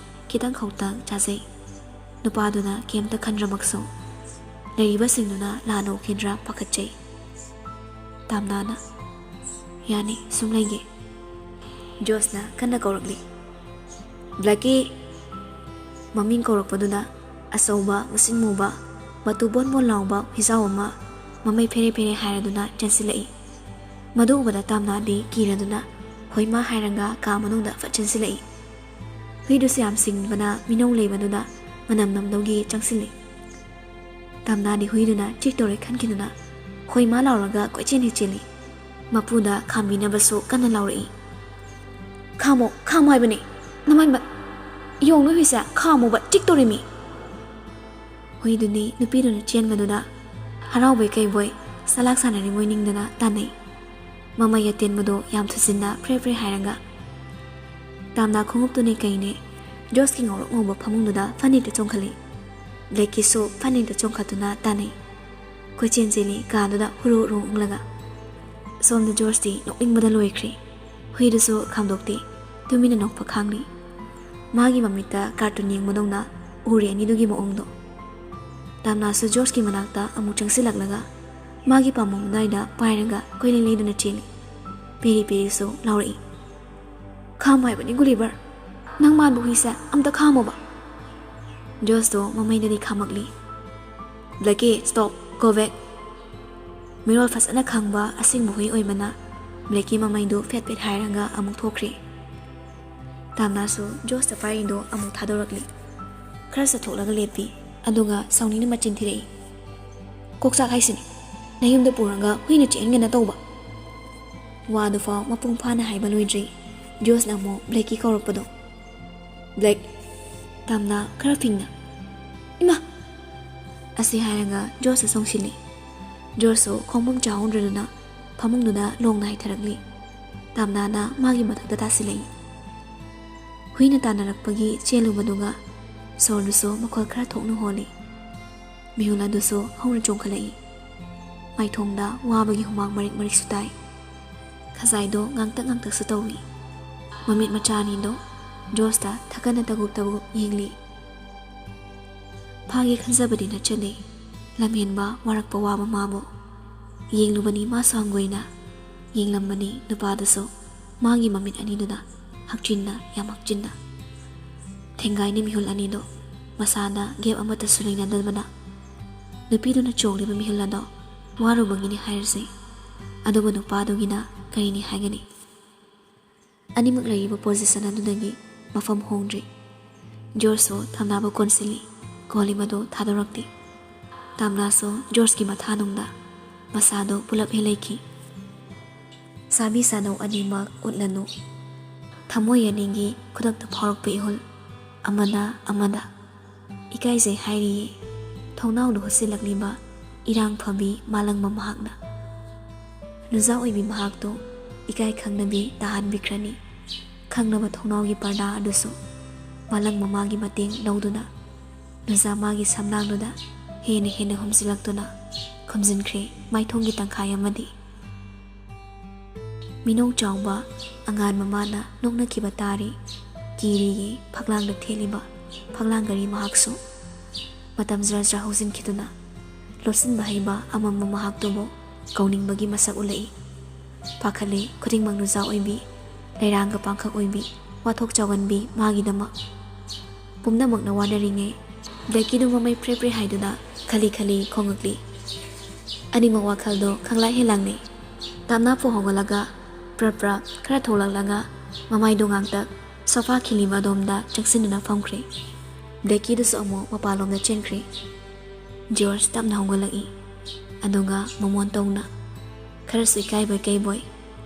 ꯈꯤꯇꯪ ꯈꯧꯇꯪ ꯆꯥꯖꯩ ꯅꯨꯄꯥꯗꯨꯅ ꯀꯩꯝꯇ ꯈꯟꯗ꯭ꯔꯃꯛꯁꯨ ꯂꯩꯔꯤꯕꯁꯤꯡꯗꯨꯅ ꯂꯥꯟꯅ ꯎꯈꯤꯗ꯭ꯔꯥ ꯄꯥꯈꯠꯆꯩ ꯇꯥꯝꯅꯥꯅ ꯌꯥꯅꯤ ꯁꯨꯝ ꯂꯩꯒꯦ ꯖꯣꯁꯅ ꯀꯟꯅ ꯀꯧꯔꯛꯂꯤ ꯕ꯭ꯂꯦꯛꯀꯤ ꯃꯃꯤꯡ ꯀꯧꯔꯛꯄꯗꯨꯗ ꯑꯆꯧꯕ ꯃꯁꯤꯟ ꯃꯨꯕ ꯃꯇꯨ ꯕꯣꯟ ꯕꯣꯟ ꯂꯥꯎꯕ ꯍꯨꯏꯖꯥꯎ ꯑꯃ ꯃꯃꯩ ꯐꯦꯔꯦ ꯐꯦꯔꯦ ꯍꯥꯏꯔꯗꯨꯅ ꯆꯦꯟꯁꯤꯜꯂꯛꯏ ꯃꯗꯨ ꯎꯕꯗ ꯇꯥꯝꯅꯥꯗꯤ ꯀꯤꯔꯗꯨꯅ ꯍꯣꯏꯃꯥ ꯍꯥꯏꯔꯒ ꯀꯥ ꯃꯅꯨꯡꯗ ꯐꯠ ꯆꯦꯟꯁꯤꯜꯂꯛꯏ ꯍꯨꯏꯗꯨꯁꯨ ꯌꯥꯝ ꯁꯤꯡꯕꯅ ꯃꯤꯅꯧ ꯂꯩꯕꯗꯨꯗ ꯃꯅꯝ ꯅꯝꯗꯧꯒꯤ ꯆꯪꯁꯤꯜꯂꯤ ꯇꯥꯝꯅꯥꯗꯤ ꯍꯨꯏꯗꯨꯅ ꯆꯤꯛ ꯇꯧꯔꯦ ꯈꯟꯈꯤꯗꯨꯅ ꯍꯣꯏꯃꯥ ꯂꯥꯎꯔꯒ ꯀꯣꯏꯆꯦꯟ ꯍꯦꯛ ꯆꯦꯜꯂꯤ ꯃꯄꯨꯗ ꯈꯥꯝꯕꯤꯅꯕꯁꯨ ꯀꯟꯅ ꯂꯥꯎꯔꯛꯏ ꯈꯥꯝꯃꯣ ꯍꯥꯏꯕꯅꯤ ꯅꯃꯥꯏꯃꯠ ꯌꯣꯡ ꯍꯨꯏꯁꯦ ꯈꯥꯝꯃꯣꯕ ꯆꯤꯛ ꯇꯧꯔꯤꯃꯤ ꯍꯨꯏꯗꯨꯅꯤ ꯅꯨꯄꯤꯗꯨꯅ ꯆꯦꯟꯕꯗꯨꯗ ꯍꯔꯥꯎꯕꯩ ꯀꯩꯕꯣꯏ ꯁꯂꯥꯛ ꯁꯥꯟꯅꯔꯤꯉꯣꯏ ꯅꯤꯡꯗꯅ ꯇꯥꯟꯅꯩ ꯃꯃꯩ ꯑꯇꯦꯟꯕꯗꯣ ꯌꯥꯝ ꯊꯨꯖꯤꯟꯅ ꯐ꯭ꯔꯦ ꯐ꯭ꯔꯦ ꯍꯥꯏꯔꯒ ꯇꯥꯝꯅꯥ ꯈꯣꯡꯎꯞꯇꯨꯅꯦ ꯀꯩꯅꯦ ꯖꯣꯁꯀꯤ ꯉꯧꯔꯣꯛ ꯉꯧꯕ ꯐꯃꯨꯡꯗꯨꯗ ꯐꯅꯦꯛꯇ ꯆꯣꯡꯈꯠꯂꯤ ꯕ꯭ꯂꯦꯛꯀꯤꯁꯨ ꯐꯅꯦꯛꯇ ꯆꯣꯡꯈꯠꯇꯨꯅ ꯇꯥꯟꯅꯩ ꯀꯣꯏꯆꯦꯟ ꯆꯦꯜꯂꯤ ꯀꯥꯗꯨꯗ ꯍꯨꯔꯨ ꯍꯨꯔꯨ ꯎꯪꯂꯒ ꯁꯣꯝꯗ ꯖꯣꯔꯖꯇꯤ ꯅꯣꯛꯅꯤꯡꯕꯗ ꯂꯣꯏꯈ꯭ꯔꯦ ꯍꯨꯏꯗꯨꯁꯨ ꯈꯥꯝꯗꯣꯛꯇꯦ ꯇꯨꯃꯤꯟꯅ ꯅꯣꯛꯄ ꯈꯥꯡꯂꯤ ꯃꯥꯒꯤ ꯃꯃꯤꯠꯇ ꯀꯥꯔꯇꯨꯟ ꯌꯦꯡꯕꯗꯧꯅ ꯎꯔꯦ ꯑꯅꯤꯗꯨꯒꯤ ꯃꯑꯣꯡꯗꯣ ꯇꯥꯝꯅꯥꯁꯨ ꯖꯣꯔꯖꯀꯤ ꯃꯅꯥꯛꯇ ꯑꯃꯨꯛ ꯆꯪꯁꯤꯜꯂꯛꯂꯒ ꯃꯥꯒꯤ ꯄꯥꯝꯕꯣꯝ ꯑꯗꯨꯋꯥꯏꯗ ꯄꯥꯏꯔꯒ ꯀꯣꯏꯂꯩ ꯂꯩꯗꯨꯅ ꯆꯦꯜꯂꯤ ꯄꯦꯔꯤ ꯄꯦꯔꯤꯁꯨ ꯂꯥꯎꯔꯛꯏ ꯈꯥꯝꯃꯣ ꯍꯥꯏꯕꯅꯤ ꯒꯨꯂꯤꯚꯔ ꯅꯪ ꯃꯥꯟꯕ ꯍꯨꯏꯁꯦ ꯑꯝꯇ ꯈꯥꯝꯃꯣꯕ ꯖꯣꯁꯇꯣ ꯃꯃꯩꯗꯗꯤ ꯈꯥꯝꯃꯛꯂꯤ ꯕ꯭ꯂꯦꯛꯀꯤ ꯁ꯭ꯇꯣꯞ ꯒꯣ ꯕꯦꯛ ꯃꯤꯔꯣꯜ ꯐꯖꯅ ꯈꯪꯕ ꯑꯁꯦꯡꯕ ꯍꯨꯏ ꯑꯣꯏꯕꯅ ꯕ꯭ꯂꯦꯛꯀꯤ ꯃꯃꯩꯗꯨ ꯐꯦꯠ ꯐꯦꯠ ꯍꯥꯏꯔꯒ ꯑꯃꯨꯛ ꯊꯣꯛꯈ꯭ꯔꯦ ꯇꯥꯝꯅꯥꯁꯨ ꯖꯣꯁꯇ ꯄꯥꯏꯔꯤꯗꯣ ꯑꯃꯨꯛ ꯊꯥꯗꯣꯔꯛꯂꯤ ꯈꯔ ꯆꯠꯊꯣꯛꯂꯒ ꯂꯦꯞꯄꯤ ꯑꯗꯨꯒ ꯁꯥꯎꯅꯤꯡꯅ ꯃꯆꯤꯟ ꯊꯤꯔꯛꯏ ꯀꯣꯛꯆꯥꯛ ꯍꯥꯏꯁꯤꯅꯤ ꯅꯌꯨꯝꯗ ꯄꯨꯔꯒ ꯍꯨꯏꯅ ꯆꯤꯛꯍꯟꯒꯅ ꯇꯧꯕ ꯋꯥꯗꯨꯐꯥꯎ ꯃꯄꯨꯡ ꯐꯥꯅ ꯍꯥꯏꯕ ꯂꯣꯏꯗ꯭ꯔꯤ ꯖꯣꯁꯅ ꯑꯃꯨꯛ ꯕ꯭ꯂꯦꯛꯀꯤ ꯀꯧꯔꯛꯄꯗꯣ ꯕ꯭ꯂꯦꯛ ꯇꯥꯝꯅꯥ ꯈꯔ ꯐꯤꯡꯅ ꯏꯃꯥ ꯑꯁꯤ ꯍꯥꯏꯔꯒ ꯖꯣꯁꯇ ꯆꯣꯡꯁꯤꯜꯂꯤ ꯖꯣꯔꯖꯁꯨ ꯈꯣꯡꯐꯝ ꯆꯥꯍꯧꯗ꯭ꯔꯗꯨꯅ ꯐꯃꯨꯡꯗꯨꯗ ꯂꯣꯡꯅ ꯍꯥꯏꯊꯔꯛꯂꯤ ꯇꯥꯝꯅꯥꯅ ꯃꯥꯒꯤ ꯃꯊꯛꯇ ꯇꯥꯁꯤꯜꯂꯛꯏ ꯍꯨꯏꯅ ꯇꯥꯟꯅꯔꯛꯄꯒꯤ ꯆꯦꯜꯂꯨꯕꯗꯨꯒ ꯁꯣꯔꯗꯨꯁꯨ ꯃꯈꯣꯜ ꯈꯔ ꯊꯣꯛꯅ ꯍꯣꯜꯂꯤ ꯃꯤꯍꯨꯜ ꯑꯗꯨꯁꯨ ꯍꯧꯅ ꯆꯣꯡꯈꯠꯂꯛꯏ ꯃꯥꯏꯊꯣꯡꯗ ꯋꯥꯕꯒꯤ ꯍꯨꯃꯥꯡ ꯃꯔꯤꯛ ꯃꯔꯤꯛꯁꯨ ꯇꯥꯏ ꯈꯖꯥꯏꯗꯣ ꯉꯥꯡꯇꯛ ꯉꯥꯡꯇꯛꯁꯨ ꯇꯧꯏ ꯃꯃꯤꯠ ꯃꯆꯥ ꯑꯅꯤꯗꯣ ꯖꯣꯁꯇ ꯊꯛꯀꯟꯅ ꯇꯒꯨꯞ ꯇꯒꯨꯞ ꯌꯦꯡꯂꯤ ꯐꯥꯒꯦ ꯈꯟꯖꯕꯗꯤ ꯅꯠꯆꯗꯦ ꯂꯝꯍꯦꯟꯕ ꯋꯥꯔꯛꯄ ꯋꯥꯕ ꯃꯥꯕꯨ ꯌꯦꯡꯂꯨꯕꯅꯤ ꯃꯥꯁꯨ ꯍꯪꯒꯣꯏꯅ ꯌꯦꯡꯂꯝꯕꯅꯤ ꯅꯨꯄꯥꯗꯨꯁꯨ ꯃꯥꯒꯤ ꯃꯃꯤꯠ ꯑꯅꯤꯗꯨꯗ ꯍꯛꯆꯤꯟꯅ ꯌꯥꯝ ꯍꯛꯆꯤꯟꯅ ꯊꯦꯡꯒꯥꯏꯅꯤ ꯃꯤꯍꯨꯜ ꯑꯅꯤꯗꯣ ꯃꯁꯥꯗ ꯒꯦꯞ ꯑꯃꯠꯇꯁꯨ ꯂꯩꯅꯗꯕꯅ ꯅꯨꯄꯤꯗꯨꯅ ꯆꯣꯡꯂꯤꯕ ꯃꯤꯍꯨꯜ ꯑꯗꯣ ꯋꯥꯔꯨꯕꯒꯤꯅꯤ ꯍꯥꯏꯔꯁꯤ ꯑꯗꯨꯕꯨ ꯅꯨꯄꯥꯗꯨꯒꯤꯅ ꯀꯔꯤꯅꯤ ꯍꯥꯏꯒꯅꯤ ꯑꯅꯤꯃꯛ ꯂꯩꯔꯤꯕ ꯄꯣꯖꯤꯁꯟ ꯑꯗꯨꯗꯒꯤ ꯃꯐꯝ ꯍꯣꯡꯗ꯭ꯔꯤ ꯖꯣꯔꯖꯁꯨ ꯊꯝꯅꯥꯕꯨ ꯀꯣꯟꯁꯤꯜꯂꯤ ꯀꯣꯜꯂꯤꯕ ꯑꯗꯨ ꯊꯥꯗꯣꯔꯛꯇꯦ ꯇꯥꯝꯅꯥꯁꯨ ꯖꯣꯔꯖꯀꯤ ꯃꯊꯥꯅꯨꯡꯗ ꯃꯁꯥꯗꯣ ꯄꯨꯂꯞ ꯍꯦꯛ ꯂꯩꯈꯤ ꯁꯥꯕꯤ ꯁꯥꯅꯧ ꯑꯅꯤꯃꯛ ꯎꯠꯂꯅꯨ ꯊꯃꯣꯏ ꯑꯅꯤꯒꯤ ꯈꯨꯗꯛꯇ ꯐꯥꯎꯔꯛꯄ ꯏꯍꯨꯜ ꯑꯃꯅ ꯑꯃꯗ ꯏꯀꯥꯏꯖꯩ ꯍꯥꯏꯔꯤꯌꯦ ꯊꯣꯡꯅꯥꯎꯗ ꯍꯨꯠꯆꯤꯜꯂꯛꯂꯤꯕ ꯏꯔꯥꯡ ꯐꯕꯤ ꯃꯥꯂꯪꯕ ꯃꯍꯥꯛꯅ ꯅꯨꯖꯥ ꯑꯣꯏꯕꯤ ꯃꯍꯥꯛꯇꯣ ꯏꯀꯥꯏ ꯈꯪꯅꯕꯤ ꯇꯥꯍꯟꯕꯤꯈ꯭ꯔꯅꯤ ꯈꯪꯅꯕ ꯊꯣꯡꯅꯥꯎꯒꯤ ꯄꯔꯗꯥ ꯑꯗꯨꯁꯨ ꯃꯥꯂꯪꯕ ꯃꯥꯒꯤ ꯃꯇꯦꯡ ꯂꯧꯗꯨꯅ ꯅꯨꯖꯥ ꯃꯥꯒꯤ ꯁꯝꯅꯥꯡꯗꯨꯗ ꯍꯦꯟꯅ ꯍꯦꯟꯅ ꯍꯨꯝꯖꯤꯜꯂꯛꯇꯨꯅ ꯈꯨꯝꯖꯤꯟꯈ꯭ꯔꯦ ꯃꯥꯏꯊꯣꯡꯒꯤ ꯇꯪꯈꯥꯏ ꯑꯃꯗꯤ ꯃꯤꯅꯧ ꯆꯥꯎꯕ ꯑꯉꯥꯟꯕ ꯃꯥꯅ ꯅꯣꯛꯅꯈꯤꯕ ꯇꯥꯔꯤ ꯀꯤꯔꯤꯒꯤ ꯐꯛꯂꯥꯡꯗ ꯊꯦꯠꯂꯤꯕ ꯐꯛꯂꯥꯡ ꯒꯥꯔꯤ ꯃꯍꯥꯛꯁꯨ ꯃꯇꯝ ꯖꯔ ꯖꯔ ꯍꯧꯖꯤꯟꯈꯤꯗꯨꯅ ꯂꯣꯠꯁꯤꯟꯕ ꯍꯩꯕ ꯑꯃꯝꯕ ꯃꯍꯥꯛꯇꯨꯕꯨ ꯀꯧꯅꯤꯡꯕꯒꯤ ꯃꯁꯛ ꯎꯠꯂꯛꯏ꯫ ꯄꯥꯈꯠꯂꯤ ꯈꯨꯗꯤꯡꯃꯛ ꯅꯨꯖꯥ ꯑꯣꯏꯕꯤ, ꯂꯩꯔꯥꯡꯒ ꯄꯥꯡꯈꯛ ꯑꯣꯏꯕꯤ, ꯋꯥꯊꯣꯛ ꯆꯥꯎꯒꯟꯕꯤ ꯃꯥꯒꯤꯗꯃꯛ꯫ ꯄꯨꯝꯅꯃꯛꯅ ꯋꯥꯅꯔꯤꯉꯩ ꯕ꯭ꯂꯦꯛꯀꯤꯗꯨ ꯃꯃꯩ ꯐ꯭ꯔꯦ ꯐ꯭ꯔꯦ ꯍꯥꯏꯗꯨꯅ ꯈꯜꯂꯤ ꯈꯜꯂꯤ ꯈꯣꯡꯉꯛꯂꯤ꯫ ꯑꯅꯤꯃꯛ ꯋꯥꯈꯜꯗꯣ ꯈꯪꯂꯥꯏ ꯍꯦꯜꯂꯥꯡꯅꯩ꯫ ꯇꯞꯅꯥꯄꯨ ꯍꯧꯒꯠꯂꯒ ꯄ꯭ꯔꯞ ꯄ꯭ꯔꯞ ꯈꯔ ꯊꯣꯛꯂꯛꯂꯒ ꯃꯃꯥꯏꯗꯣ ꯉꯥꯛꯇꯛ ꯁꯣꯐꯥ ꯈꯤꯜꯂꯤꯕ ꯑꯗꯣꯝꯗ ꯆꯪꯁꯤꯟꯗꯨꯅ ꯐꯝꯈ꯭ꯔꯦ꯫ ꯕ꯭ꯂꯦꯛꯀꯤꯗꯨꯁꯨ ꯑꯃꯨꯛ ꯃꯄꯥꯟꯂꯣꯝꯗ ꯆꯦꯟꯈ꯭ꯔꯦ꯫ ꯖꯣꯔꯖ ꯇꯞꯅ ꯍꯧꯒꯠꯂꯛꯏ꯫ ꯑꯗꯨꯒ ꯃꯃꯣꯟ ꯇꯧꯅ ꯈꯔꯁꯨ ꯏꯀꯥꯏꯕꯣꯏ ꯀꯩꯕꯣꯏ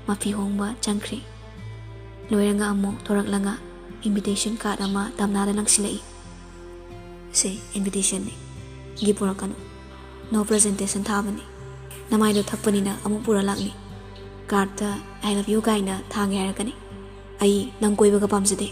ꯃꯐꯤ ꯍꯣꯡꯕ ꯆꯪꯈ꯭ꯔꯦ꯫ ꯂꯣꯏꯔꯒ ꯑꯃꯨꯛ ꯊꯣꯔꯛꯂꯒ ꯏꯟꯚꯤꯇꯦꯁꯟ ꯀꯥꯔꯗ ꯑꯃ ꯇꯞꯅꯥꯗ ꯂꯪꯁꯤꯜꯂꯛꯏ꯫ ꯁꯤ ꯏꯟꯚꯤꯇꯦꯁꯟꯅꯤ, ꯒꯤꯐ ꯄꯨꯔꯛꯀꯅꯨ, ꯅꯣ ꯄ꯭ꯔꯖꯦꯟꯇꯦꯁꯟ ꯊꯥꯕꯅꯤ, ꯅꯃꯥꯏꯗꯣ ꯊꯛꯄꯅꯤꯅ ꯑꯃꯨꯛ ꯄꯨꯔ ꯂꯥꯛꯅꯤ, ꯀꯥꯔꯗꯇ ꯑꯥꯏ ꯂꯚ ꯌꯨ ꯀꯥꯏꯅ ꯊꯥꯒꯦ ꯍꯥꯏꯔꯛꯀꯅꯤ꯫ ꯑꯩ ꯅꯪ ꯀꯣꯏꯕꯒ ꯄꯥꯝꯖꯗꯦ꯫